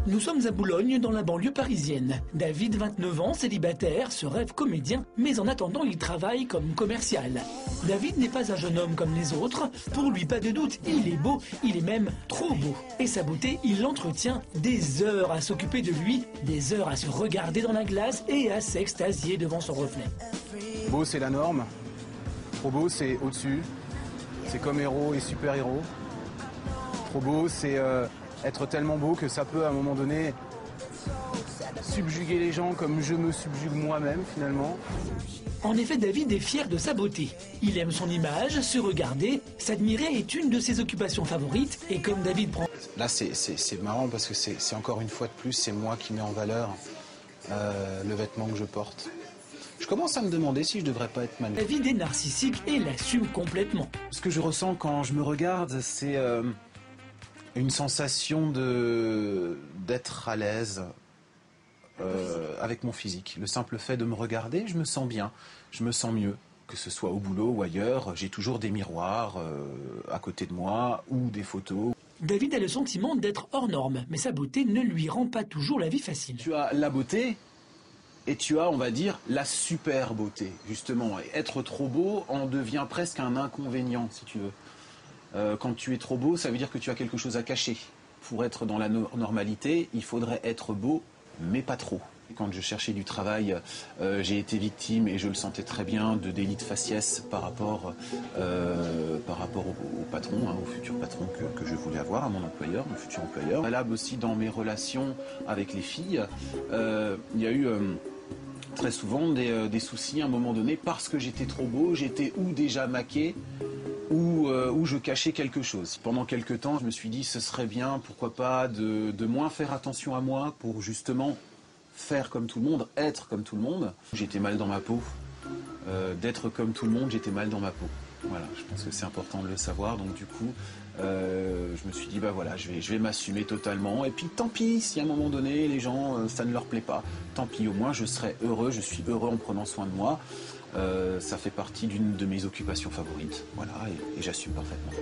Nous sommes à Boulogne, dans la banlieue parisienne. David, 29 ans, célibataire, se rêve comédien, mais en attendant, il travaille comme commercial. David n'est pas un jeune homme comme les autres. Pour lui, pas de doute, il est beau, il est même trop beau. Et sa beauté, il l'entretient des heures à s'occuper de lui, des heures à se regarder dans la glace et à s'extasier devant son reflet. Beau, c'est la norme. Trop beau, c'est au-dessus. C'est comme héros et super-héros. Trop beau, c'est être tellement beau que ça peut, à un moment donné, subjuguer les gens comme je me subjugue moi-même, finalement. En effet, David est fier de sa beauté. Il aime son image, se regarder, s'admirer est une de ses occupations favorites. Et comme David prend... Là, c'est marrant parce que c'est encore une fois de plus, c'est moi qui mets en valeur le vêtement que je porte. Je commence à me demander si je devrais pas être mannequin. David est narcissique et l'assume complètement. Ce que je ressens quand je me regarde, c'est une sensation d'être à l'aise avec mon physique. Le simple fait de me regarder, je me sens bien, je me sens mieux. Que ce soit au boulot ou ailleurs, j'ai toujours des miroirs à côté de moi ou des photos. David a le sentiment d'être hors norme, mais sa beauté ne lui rend pas toujours la vie facile. Tu as la beauté et tu as, on va dire, la super beauté, justement. Et être trop beau en devient presque un inconvénient, si tu veux. Quand tu es trop beau, ça veut dire que tu as quelque chose à cacher. Pour être dans la normalité, il faudrait être beau, mais pas trop. Quand je cherchais du travail, j'ai été victime, et je le sentais très bien, de délit de faciès par rapport au patron, au futur patron que je voulais avoir, à mon employeur, mon futur employeur. Valable aussi dans mes relations avec les filles. Il y a eu très souvent des soucis à un moment donné, parce que j'étais trop beau, j'étais ou déjà maqué, où je cachais quelque chose. Pendant quelques temps, je me suis dit, ce serait bien, pourquoi pas, de moins faire attention à moi pour justement faire comme tout le monde, être comme tout le monde. J'étais mal dans ma peau. D'être comme tout le monde, j'étais mal dans ma peau. Voilà, je pense que c'est important de le savoir. Donc du coup, je me suis dit, bah voilà, je vais m'assumer totalement. Et puis tant pis, si à un moment donné, les gens, ça ne leur plaît pas. Tant pis, au moins je serai heureux, je suis heureux en prenant soin de moi. Ça fait partie d'une de mes occupations favorites. Voilà, et j'assume parfaitement.